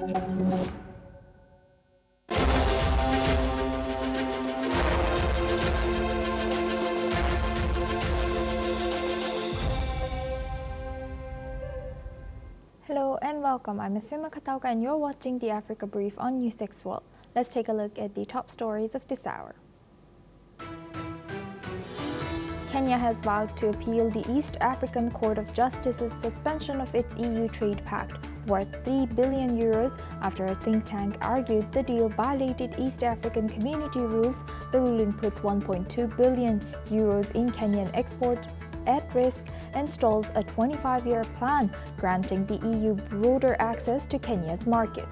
Hello and welcome. I'm Asima Katauka and you're watching the Africa Brief on NewsX World. Let's take a look at the top stories of this hour. Kenya has vowed to appeal the East African Court of Justice's suspension of its EU trade pact worth €3 billion after a think tank argued the deal violated East African Community rules. The ruling puts €1.2 billion in Kenyan exports at risk and stalls a 25-year plan granting the EU broader access to Kenya's market.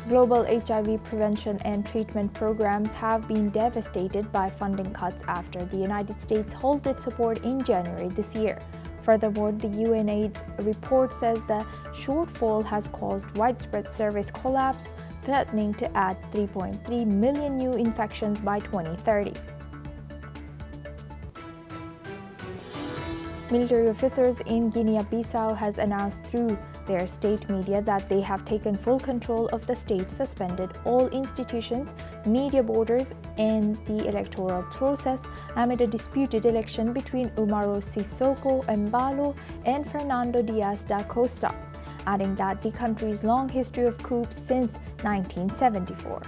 Global HIV prevention and treatment programs have been devastated by funding cuts after the United States halted support in January this year. Furthermore, the UNAIDS report says the shortfall has caused widespread service collapse, threatening to add 3.3 million new infections by 2030. Military officers in Guinea-Bissau has announced through their state media that they have taken full control of the state, suspended all institutions, media borders, and the electoral process amid a disputed election between Umaro Sissoko Embalo and Fernando Diaz da Costa, adding that the country's long history of coups since 1974.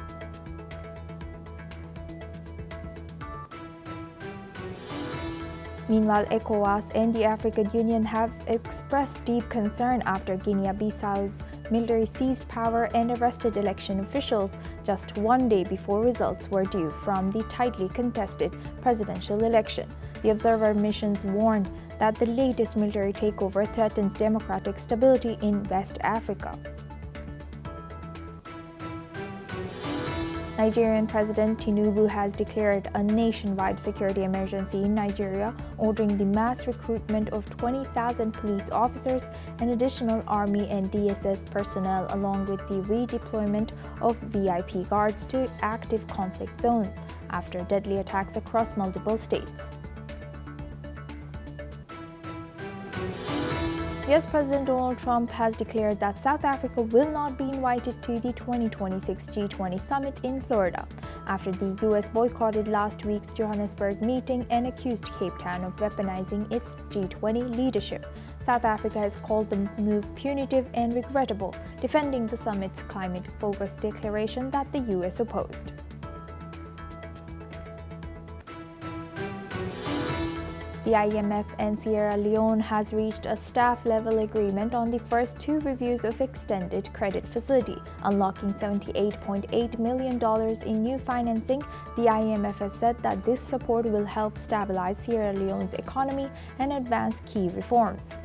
Meanwhile, ECOWAS and the African Union have expressed deep concern after Guinea-Bissau's military seized power and arrested election officials just one day before results were due from the tightly contested presidential election. The observer missions warned that the latest military takeover threatens democratic stability in West Africa. Nigerian President Tinubu has declared a nationwide security emergency in Nigeria, ordering the mass recruitment of 20,000 police officers and additional Army and DSS personnel, along with the redeployment of VIP guards to active conflict zones after deadly attacks across multiple states. US President Donald Trump has declared that South Africa will not be invited to the 2026 G20 summit in Florida after the US boycotted last week's Johannesburg meeting and accused Cape Town of weaponizing its G20 leadership. South Africa has called the move punitive and regrettable, defending the summit's climate-focused declaration that the US opposed. The IMF and Sierra Leone has reached a staff-level agreement on the first two reviews of extended credit facility, unlocking $78.8 million in new financing. The IMF has said that this support will help stabilize Sierra Leone's economy and advance key reforms.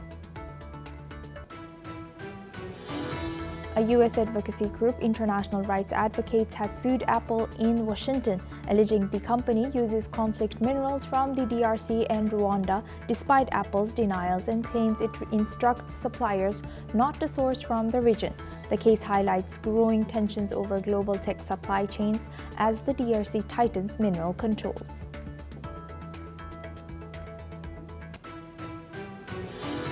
A U.S. advocacy group, International Rights Advocates, has sued Apple in Washington, alleging the company uses conflict minerals from the DRC and Rwanda, despite Apple's denials and claims it instructs suppliers not to source from the region. The case highlights growing tensions over global tech supply chains as the DRC tightens mineral controls.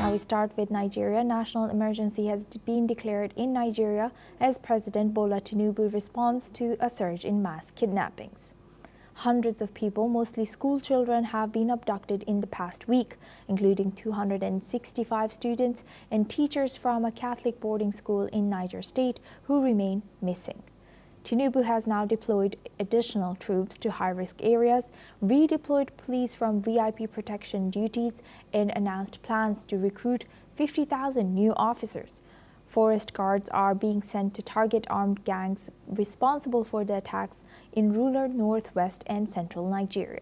Now we start with Nigeria. National emergency has been declared in Nigeria as President Bola Tinubu responds to a surge in mass kidnappings. Hundreds of people, mostly school children, have been abducted in the past week, including 265 students and teachers from a Catholic boarding school in Niger State who remain missing. Tinubu has now deployed additional troops to high-risk areas, redeployed police from VIP protection duties, and announced plans to recruit 50,000 new officers. Forest guards are being sent to target armed gangs responsible for the attacks in rural northwest and central Nigeria.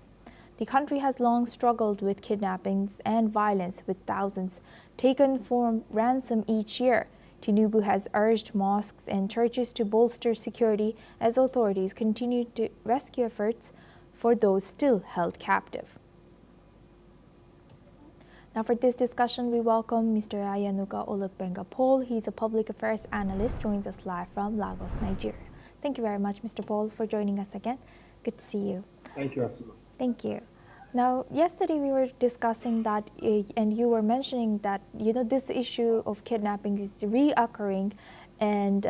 The country has long struggled with kidnappings and violence, with thousands taken for ransom each year. Tinubu has urged mosques and churches to bolster security as authorities continue to rescue efforts for those still held captive. Now for this discussion, we welcome Mr. Ayanuga Olugbenga Paul. He's a public affairs analyst, joins us live from Lagos, Nigeria. Thank you very much, Mr. Paul, for joining us again. Good to see you. Thank you, Asuma. Thank you. Now, yesterday we were discussing that, and you were mentioning that this issue of kidnapping is reoccurring, and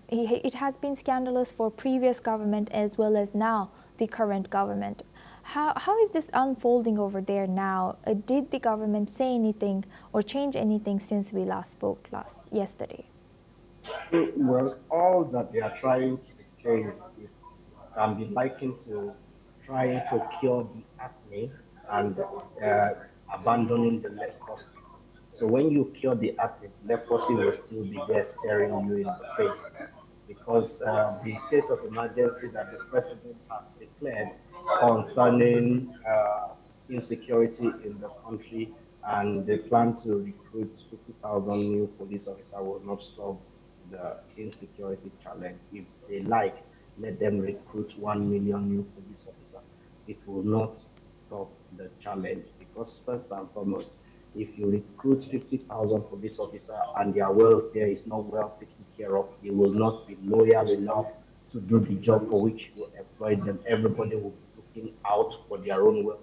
it has been scandalous for previous government as well as now the current government. How is this unfolding over there now? Did the government say anything or change anything since we last spoke yesterday? Well, all that they are trying to change is can be likened to trying to cure the acne and abandoning the leprosy. So when you cure the acne, leprosy will still be there staring you in the face because the state of emergency that the president has declared concerning insecurity in the country and they plan to recruit 50,000 new police officers will not solve the insecurity challenge. If they like, let them recruit 1 million new police officers. It will not stop the challenge because, first and foremost, if you recruit 50,000 police officers and their welfare is not well taken care of, they will not be loyal enough to do the job for which you employed them. Everybody will be looking out for their own welfare.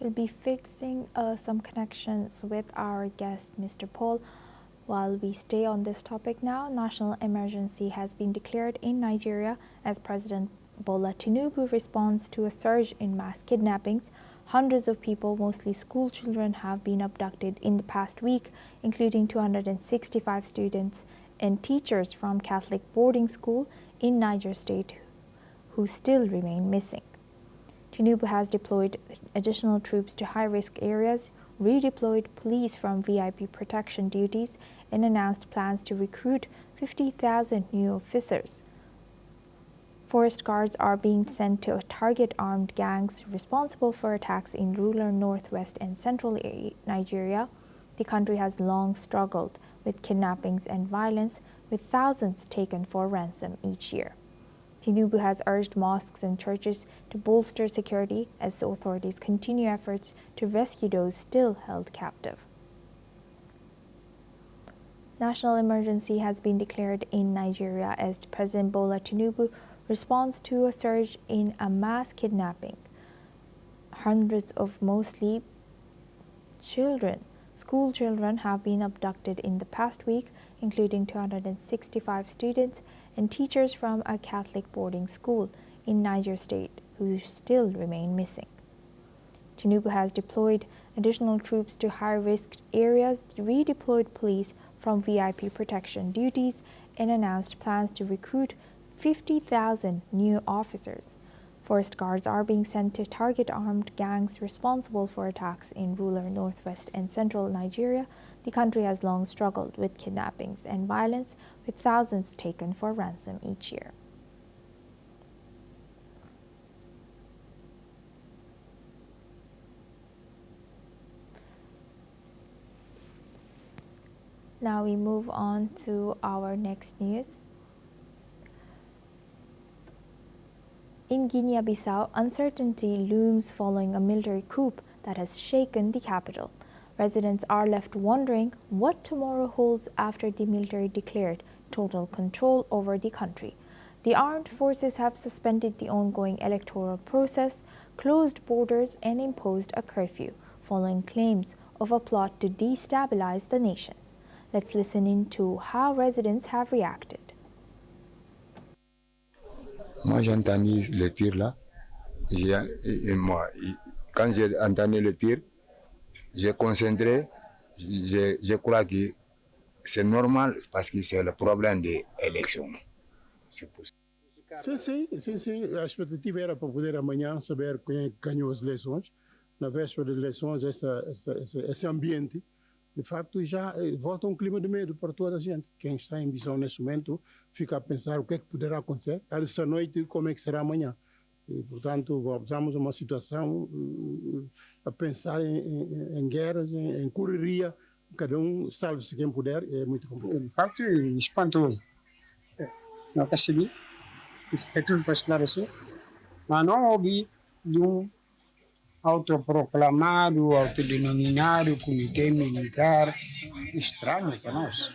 We'll be fixing some connections with our guest, Mr. Paul. While we stay on this topic now, national emergency has been declared in Nigeria as President Bola Tinubu responds to a surge in mass kidnappings. Hundreds of people, mostly school children, have been abducted in the past week, including 265 students and teachers from Catholic boarding school in Niger State who still remain missing. Tinubu has deployed additional troops to high-risk areas, redeployed police from VIP protection duties, and announced plans to recruit 50,000 new officers. Forest guards are being sent to target armed gangs responsible for attacks in rural northwest and central Nigeria. The country has long struggled with kidnappings and violence, with thousands taken for ransom each year. Tinubu has urged mosques and churches to bolster security as the authorities continue efforts to rescue those still held captive. National emergency has been declared in Nigeria as President Bola Tinubu responds to a surge in a mass kidnapping. Hundreds of mostly school children have been abducted in the past week, including 265 students and teachers from a Catholic boarding school in Niger State who still remain missing. Tinubu has deployed additional troops to high-risk areas, redeployed police from VIP protection duties, and announced plans to recruit 50,000 new officers. Forest guards are being sent to target armed gangs responsible for attacks in rural northwest and central Nigeria. The country has long struggled with kidnappings and violence, with thousands taken for ransom each year. Now we move on to our next news. In Guinea-Bissau, uncertainty looms following a military coup that has shaken the capital. Residents are left wondering what tomorrow holds after the military declared total control over the country. The armed forces have suspended the ongoing electoral process, closed borders, and imposed a curfew, following claims of a plot to destabilize the nation. Let's listen in to how residents have reacted. Moi, j'ai entendu le tir là. Quand j'ai entendu le tir, j'ai concentré. Je crois que c'est normal parce que c'est le problème des élections. Sim. A expectativa era para poder amanhã saber quem ganhou as eleições. Na véspera das eleições, esse ambiente, de facto, já volta um clima de medo para toda a gente. Quem está em Bissau nesse momento fica a pensar o que é que poderá acontecer. Essa noite, como é que será amanhã. E, portanto, voltamos a uma situação a pensar em guerras, em correria. Cada salve-se quem puder, é muito complicado. De facto, espantoso. Não percebi. É tudo para esclarecer. Mas não ouvi nenhum autoproclamado, autodenominado comitê militar estranho para nós.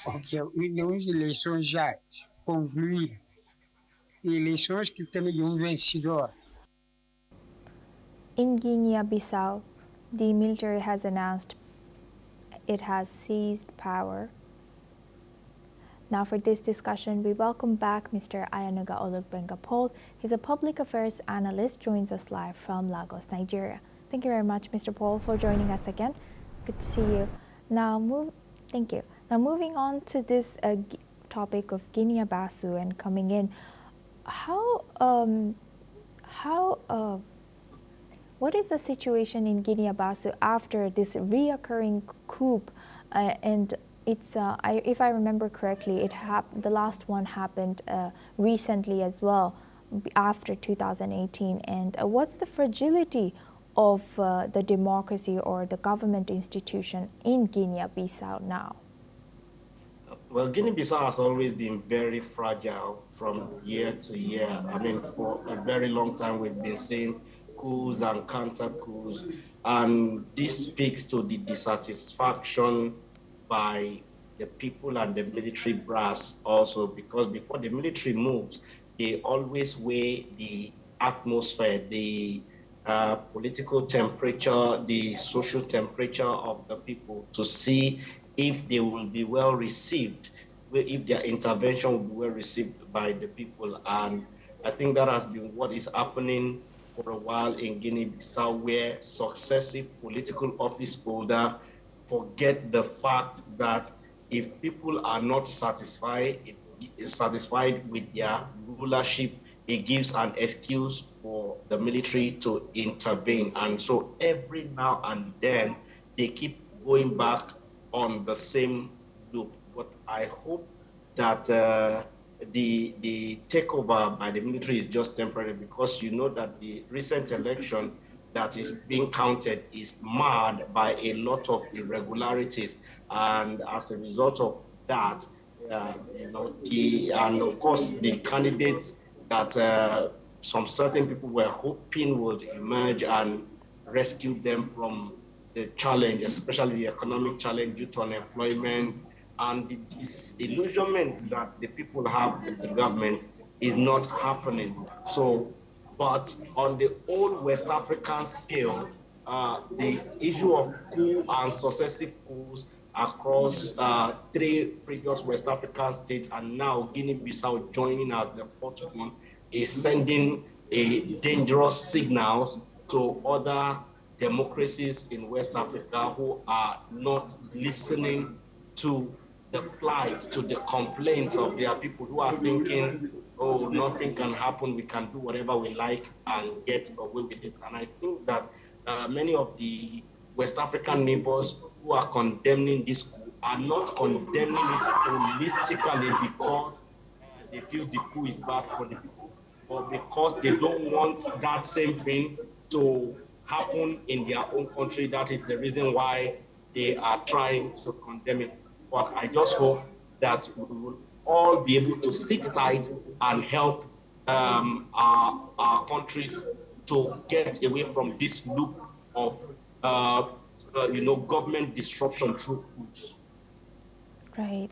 Porque as eleições já concluíram. Eleições que têm um vencedor. In Guinea-Bissau, the military has announced it has seized power. Now for this discussion, we welcome back Mr. Ayanuga Olugbengapol. He's a public affairs analyst, joins us live from Lagos, Nigeria. Thank you very much, Mr. Paul, for joining us again. Good to see you. Thank you. Now moving on to this topic of Guinea-Bissau and coming in, what is the situation in Guinea-Bissau after this reoccurring coup? And it's, if I remember correctly, the last one happened recently as well, after 2018. And what's the fragility of the democracy or the government institution in Guinea-Bissau now? Well, Guinea-Bissau has always been very fragile from year to year. I mean, for a very long time, we've been seeing coups and counter-coups, and this speaks to the dissatisfaction by the people and the military brass also, because before the military moves, they always weigh the atmosphere, the political temperature, the social temperature of the people to see if they will be well received, if their intervention will be well received by the people. And I think that has been what is happening for a while in Guinea-Bissau, where successive political office holders forget the fact that if people are not satisfied with their rulership, it gives an excuse for the military to intervene. And so every now and then, they keep going back on the same loop. But I hope that the takeover by the military is just temporary, because you know that the recent election that is being counted is marred by a lot of irregularities. And as a result of that, and of course the candidates that some certain people were hoping would emerge and rescue them from the challenge, especially the economic challenge due to unemployment and the disillusionment that the people have with the government, is not happening. So, but on the whole West African scale, the issue of coup and successive coups across 3 previous West African states, and now Guinea-Bissau joining as the 4th one, is sending a dangerous signals to other democracies in West Africa who are not listening to the plight, to the complaints of their people, who are thinking, oh, nothing can happen, we can do whatever we like and get away with it. And I think that many of the West African neighbors who are condemning this coup are not condemning it holistically because they feel the coup is bad for the people, but because they don't want that same thing to happen in their own country. That is the reason why they are trying to condemn it. But I just hope that we will all be able to sit tight and help our countries to get away from this loop of government disruption through coups. Right.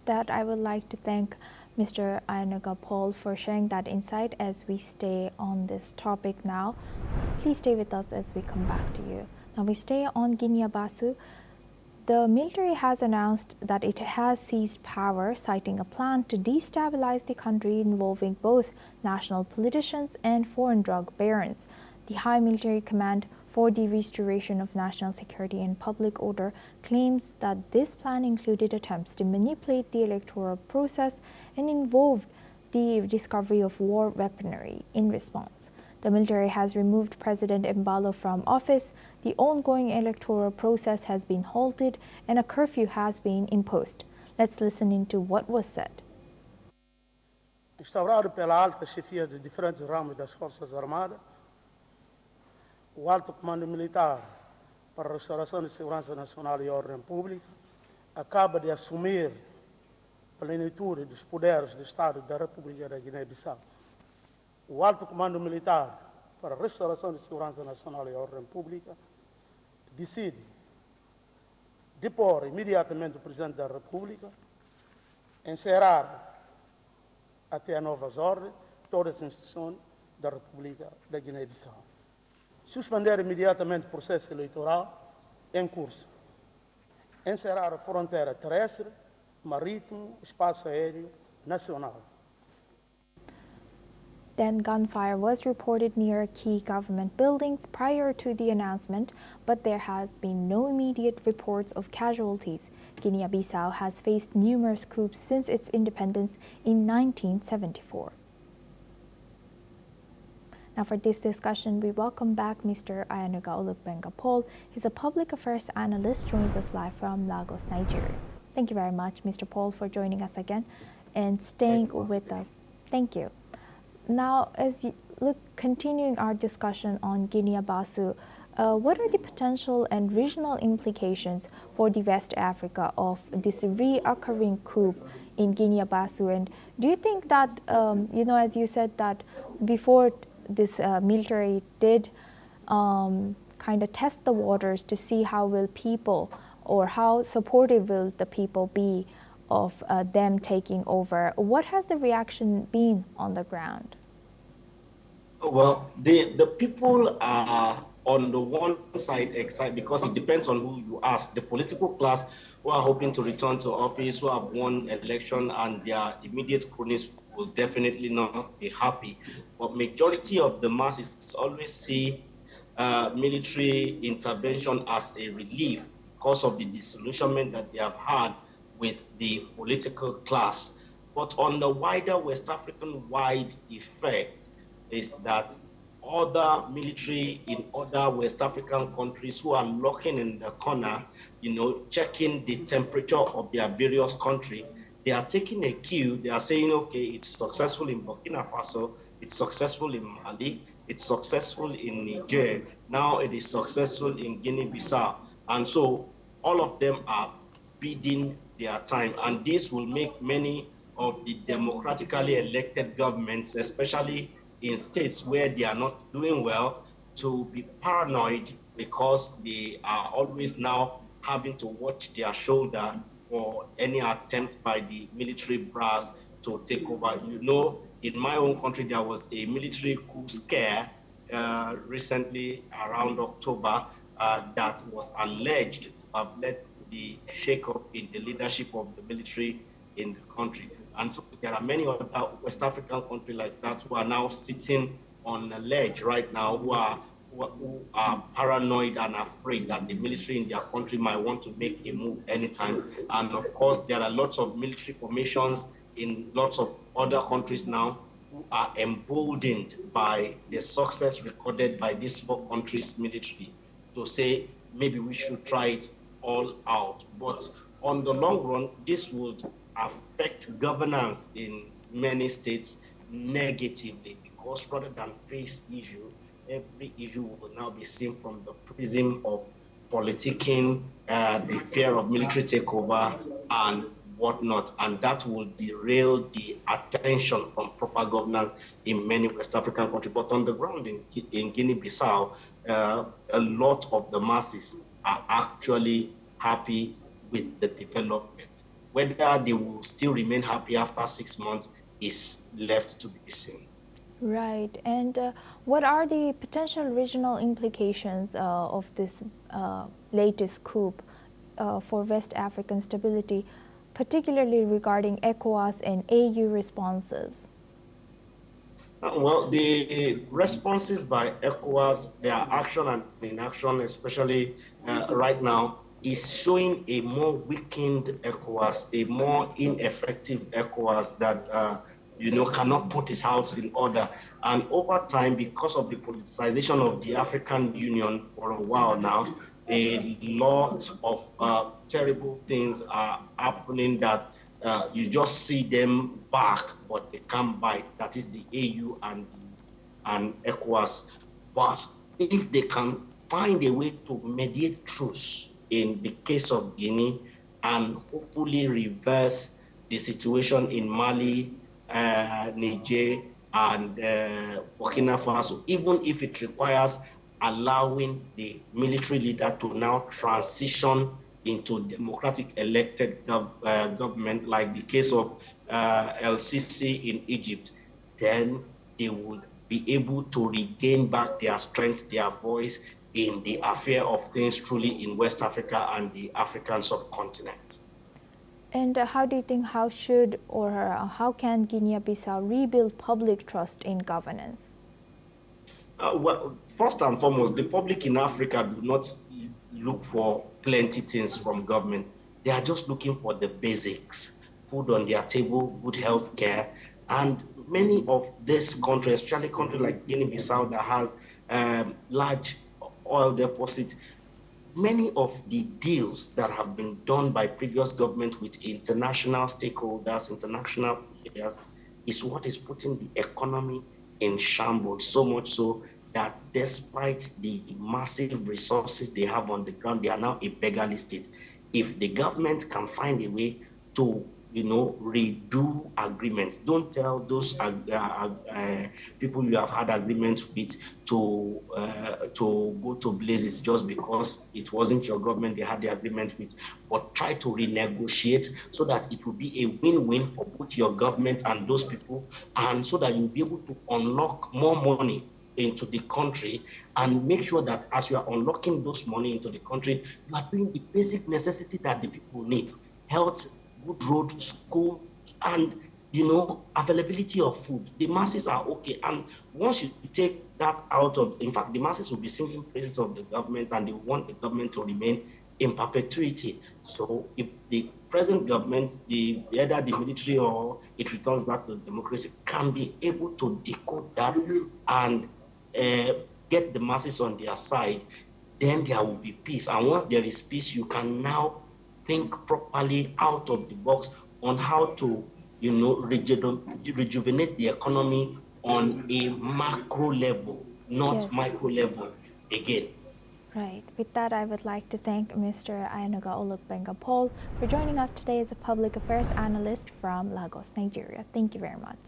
That I would like to thank Mr. Ayanuga Paul for sharing that insight as we stay on this topic now. Please stay with us as we come back to you. Now we stay on Guinea-Bissau. The military has announced that it has seized power, citing a plan to destabilize the country involving both national politicians and foreign drug barons. The High Military Command for the Restoration of National Security and Public Order claims that this plan included attempts to manipulate the electoral process and involved the discovery of war weaponry in response. The military has removed President Embalo from office, the ongoing electoral process has been halted, and a curfew has been imposed. Let's listen into what was said. Instaurado pela alta chefia de diferentes ramos das Forças Armadas, o Alto Comando Militar para a Restauração de Segurança Nacional e Ordem Pública acaba de assumir a plenitude dos poderes do Estado da República da Guiné-Bissau. O Alto Comando Militar para a Restauração de Segurança Nacional e Ordem Pública decide depor imediatamente o Presidente da República, encerrar até a novas ordens todas as instituições da República da Guiné-Bissau. suspender imediatamente o processo eleitoral em curso, encerrar a fronteira terrestre, marítimo, espaço aéreo nacional. Then gunfire was reported near key government buildings prior to the announcement, but there has been no immediate reports of casualties. Guinea-Bissau has faced numerous coups since its independence in 1974. Now for this discussion, we welcome back Mr. Ayanuga Olukbenga Paul. He's a public affairs analyst, joins us live from Lagos, Nigeria. Thank you very much, Mr. Paul, for joining us again and staying with us. Thank you. Now, as you look, continuing our discussion on Guinea-Bissau, what are the potential and regional implications for the West Africa of this reoccurring coup in Guinea-Bissau? And do you think that, as you said that before this military did kind of test the waters to see how will people or how supportive will the people be of them taking over, what has the reaction been on the ground? Well, the people are on the one side excited because it depends on who you ask. The political class who are hoping to return to office, who have won election, and their immediate cronies will definitely not be happy. But majority of the masses always see military intervention as a relief because of the disillusionment that they have had with the political class. But on the wider West African-wide effect, is that other military in other West African countries who are looking in the corner, checking the temperature of their various countries, they are taking a cue. They are saying, okay, it's successful in Burkina Faso, it's successful in Mali, it's successful in Niger, now it is successful in Guinea-Bissau. And so all of them are bidding their time. And this will make many of the democratically elected governments, especially in states where they are not doing well, to be paranoid because they are always now having to watch their shoulder for any attempt by the military brass to take over. In my own country, there was a military coup scare recently around October that was alleged to have led to the shake-up in the leadership of the military in the country. And so there are many other West African countries like that who are now sitting on a ledge right now, who are paranoid and afraid that the military in their country might want to make a move anytime. And of course, there are lots of military formations in lots of other countries now who are emboldened by the success recorded by these four countries' military to say, maybe we should try it all out. But on the long run, this would affect governance in many states negatively, because rather than face issue, every issue will now be seen from the prism of politicking, the fear of military takeover and whatnot, and that will derail the attention from proper governance in many West African countries. But on the ground in Guinea-Bissau, a lot of the masses are actually happy with the development. Whether they will still remain happy after 6 months is left to be seen. Right. And what are the potential regional implications of this latest coup for West African stability, particularly regarding ECOWAS and AU responses? Well, the responses by ECOWAS, their action and inaction, especially right now, is showing a more weakened ECOWAS, a more ineffective ECOWAS that cannot put its house in order. And over time, because of the politicization of the African Union for a while now, a lot of terrible things are happening that you just see them back, but they can't bite. That is the AU and ECOWAS. But if they can find a way to mediate truce in the case of Guinea and hopefully reverse the situation in Mali, Niger, and Burkina Faso, even if it requires allowing the military leader to now transition into democratic elected government, like the case of El Sisi in Egypt, then they would be able to regain back their strength, their voice in the affair of things truly in West Africa and the African subcontinent. And how do you think how can Guinea-Bissau rebuild public trust in governance? Well, first and foremost, the public in Africa do not look for plenty things from government. They are just looking for the basics: food on their table, good health care. And many of these countries, especially countries like Guinea-Bissau that has large oil deposit, many of the deals that have been done by previous government with international stakeholders, international players, is what is putting the economy in shambles, so much so that despite the massive resources they have on the ground, they are now a beggarly state. If the government can find a way to redo agreements, don't tell those people you have had agreements with to go to blazes just because it wasn't your government they had the agreement with, but try to renegotiate so that it will be a win-win for both your government and those people, and so that you'll be able to unlock more money into the country, and make sure that as you are unlocking those money into the country, you are doing the basic necessity that the people need: health, good road, school, and availability of food. The masses are okay, and once you take that out of, in fact, the masses will be singing praises of the government, and they want the government to remain in perpetuity. So if the present government, either the military or it returns back to democracy, can be able to decode that and get the masses on their side, then there will be peace. And once there is peace, you can now think properly out of the box on how to, rejuvenate the economy on a macro level, not micro level again. Right. With that, I would like to thank Mr. Ayanaga Olukbenga-Paul for joining us today as a public affairs analyst from Lagos, Nigeria. Thank you very much.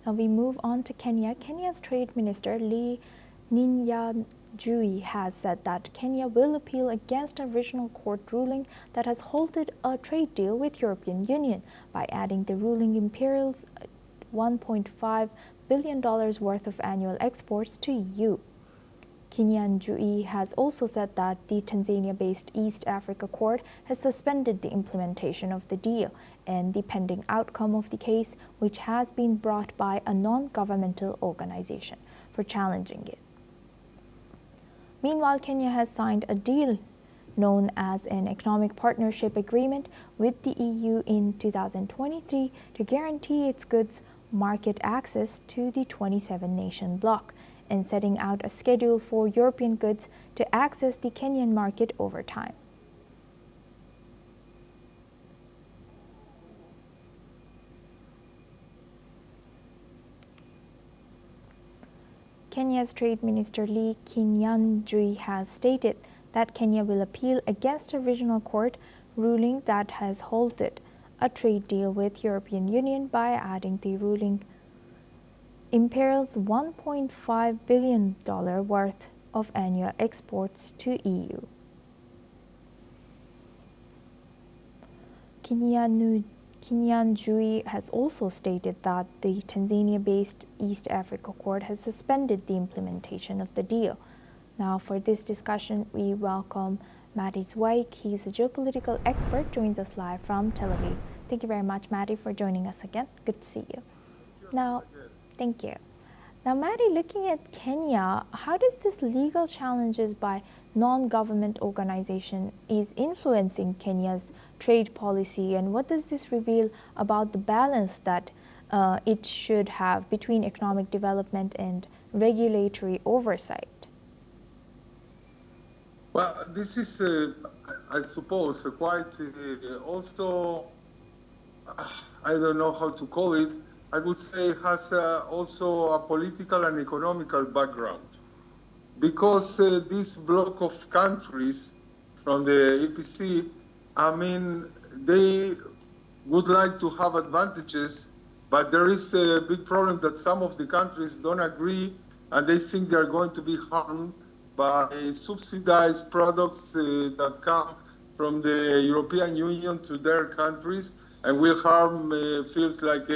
Now we move on to Kenya. Kenya's Trade Minister Lee Nyanjui has said that Kenya will appeal against a regional court ruling that has halted a trade deal with European Union by adding the ruling imperils $1.5 billion worth of annual exports to EU. Nyanjui has also said that the Tanzania-based East Africa Court has suspended the implementation of the deal and the pending outcome of the case, which has been brought by a non-governmental organization, for challenging it. Meanwhile, Kenya has signed a deal known as an Economic Partnership Agreement with the EU in 2023 to guarantee its goods market access to the 27-nation bloc, and setting out a schedule for European goods to access the Kenyan market over time. Kenya's Trade Minister Lee Nyanjui has stated that Kenya will appeal against a regional court ruling that has halted a trade deal with European Union by adding the ruling imperils $1.5 billion worth of annual exports to EU. Nyanjui has also stated that the Tanzania-based East Africa Court has suspended the implementation of the deal. Now, for this discussion, we welcome Matty Zweig. He's a geopolitical expert, joins us live from Tel Aviv. Thank you very much, Matty, for joining us again. Good to see you. Now, thank you. Now, Matty, looking at Kenya, how does this legal challenges by non-government organization is influencing Kenya's trade policy, and what does this reveal about the balance that it should have between economic development and regulatory oversight? Well, this is, I suppose, quite also, I don't know how to call it, I would say has also a political and economical background. Because this block of countries from the EPC, I mean, they would like to have advantages, but there is a big problem that some of the countries don't agree, and they think they're going to be harmed by subsidized products that come from the European Union to their countries, and will harm fields like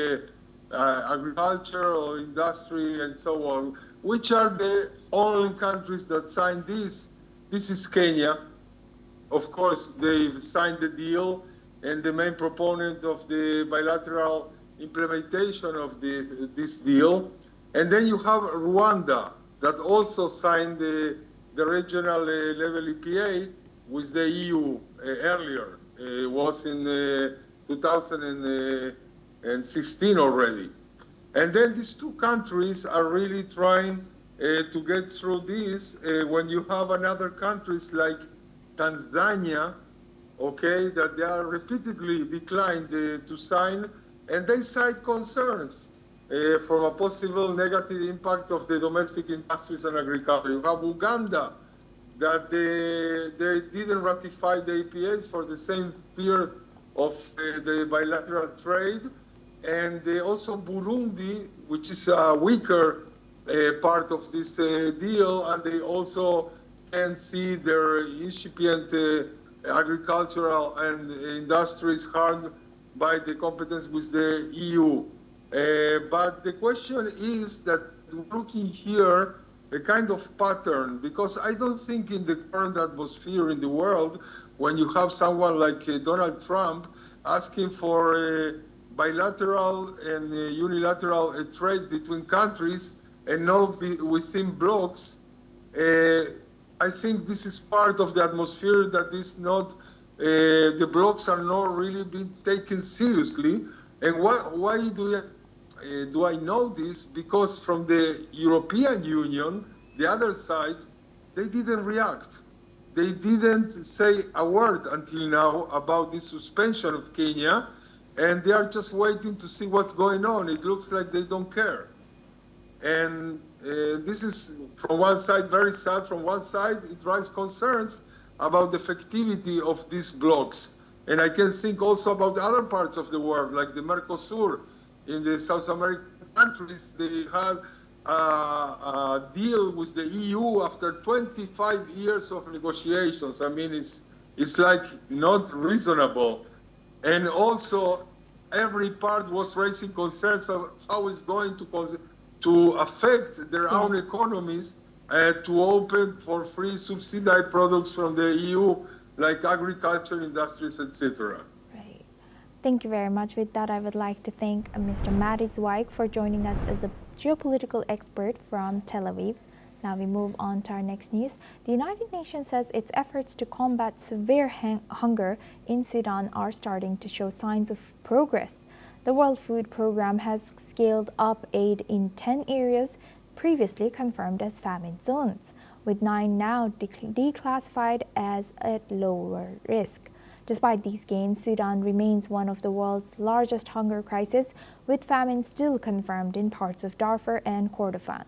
agriculture or industry and so on, which are the only countries that signed this? This is Kenya. Of course, they've signed the deal, and the main proponent of the bilateral implementation of this deal. And then you have Rwanda, that also signed the regional level EPA with the EU earlier. It was in 2016 already. And then these two countries are really trying to get through this when you have another countries like Tanzania, okay, that they are repeatedly declined to sign, and they cite concerns from a possible negative impact of the domestic industries and agriculture. You have Uganda, that they didn't ratify the EPAs for the same fear of the bilateral trade, and also Burundi, which is a weaker part of this deal, and they also can see their incipient agricultural and industries harmed by the competence with the EU. But the question is that we're looking here a kind of pattern, because I don't think in the current atmosphere in the world, when you have someone like Donald Trump asking for bilateral and unilateral trade between countries and not within blocks, I think this is part of the atmosphere that is not, the blocks are not really being taken seriously. And why do I know this? Because from the European Union, the other side, they didn't react. They didn't say a word until now about this suspension of Kenya, and they are just waiting to see what's going on. It looks like they don't care. And this is, from one side, very sad. From one side, it raises concerns about the effectivity of these blocks. And I can think also about the other parts of the world, like the Mercosur. In the South American countries, they had a deal with the EU after 25 years of negotiations. I mean, it's like not reasonable. And also, every part was raising concerns of how it's going to affect their own economies, to open for free subsidized products from the EU, like agriculture, industries, etc. Right. Thank you very much. With that, I would like to thank Mr. Matti Zweig for joining us as a geopolitical expert from Tel Aviv. Now we move on to our next news. The United Nations says its efforts to combat severe hunger in Sudan are starting to show signs of progress. The World Food Programme has scaled up aid in 10 areas previously confirmed as famine zones, with 9 now declassified as at lower risk. Despite these gains, Sudan remains one of the world's largest hunger crises, with famine still confirmed in parts of Darfur and Kordofan.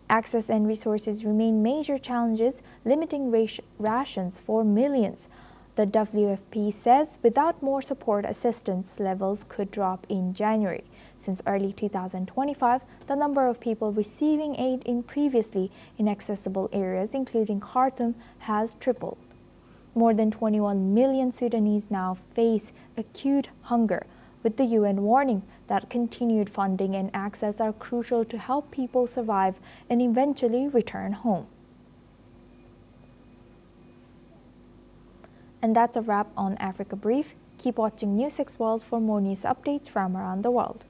Access and resources remain major challenges, limiting rations for millions. The WFP says without more support, assistance levels could drop in January. Since early 2025, the number of people receiving aid in previously inaccessible areas, including Khartoum, has tripled. More than 21 million Sudanese now face acute hunger, with the UN warning that continued funding and access are crucial to help people survive and eventually return home. And that's a wrap on Africa Brief. Keep watching NewsX World for more news updates from around the world.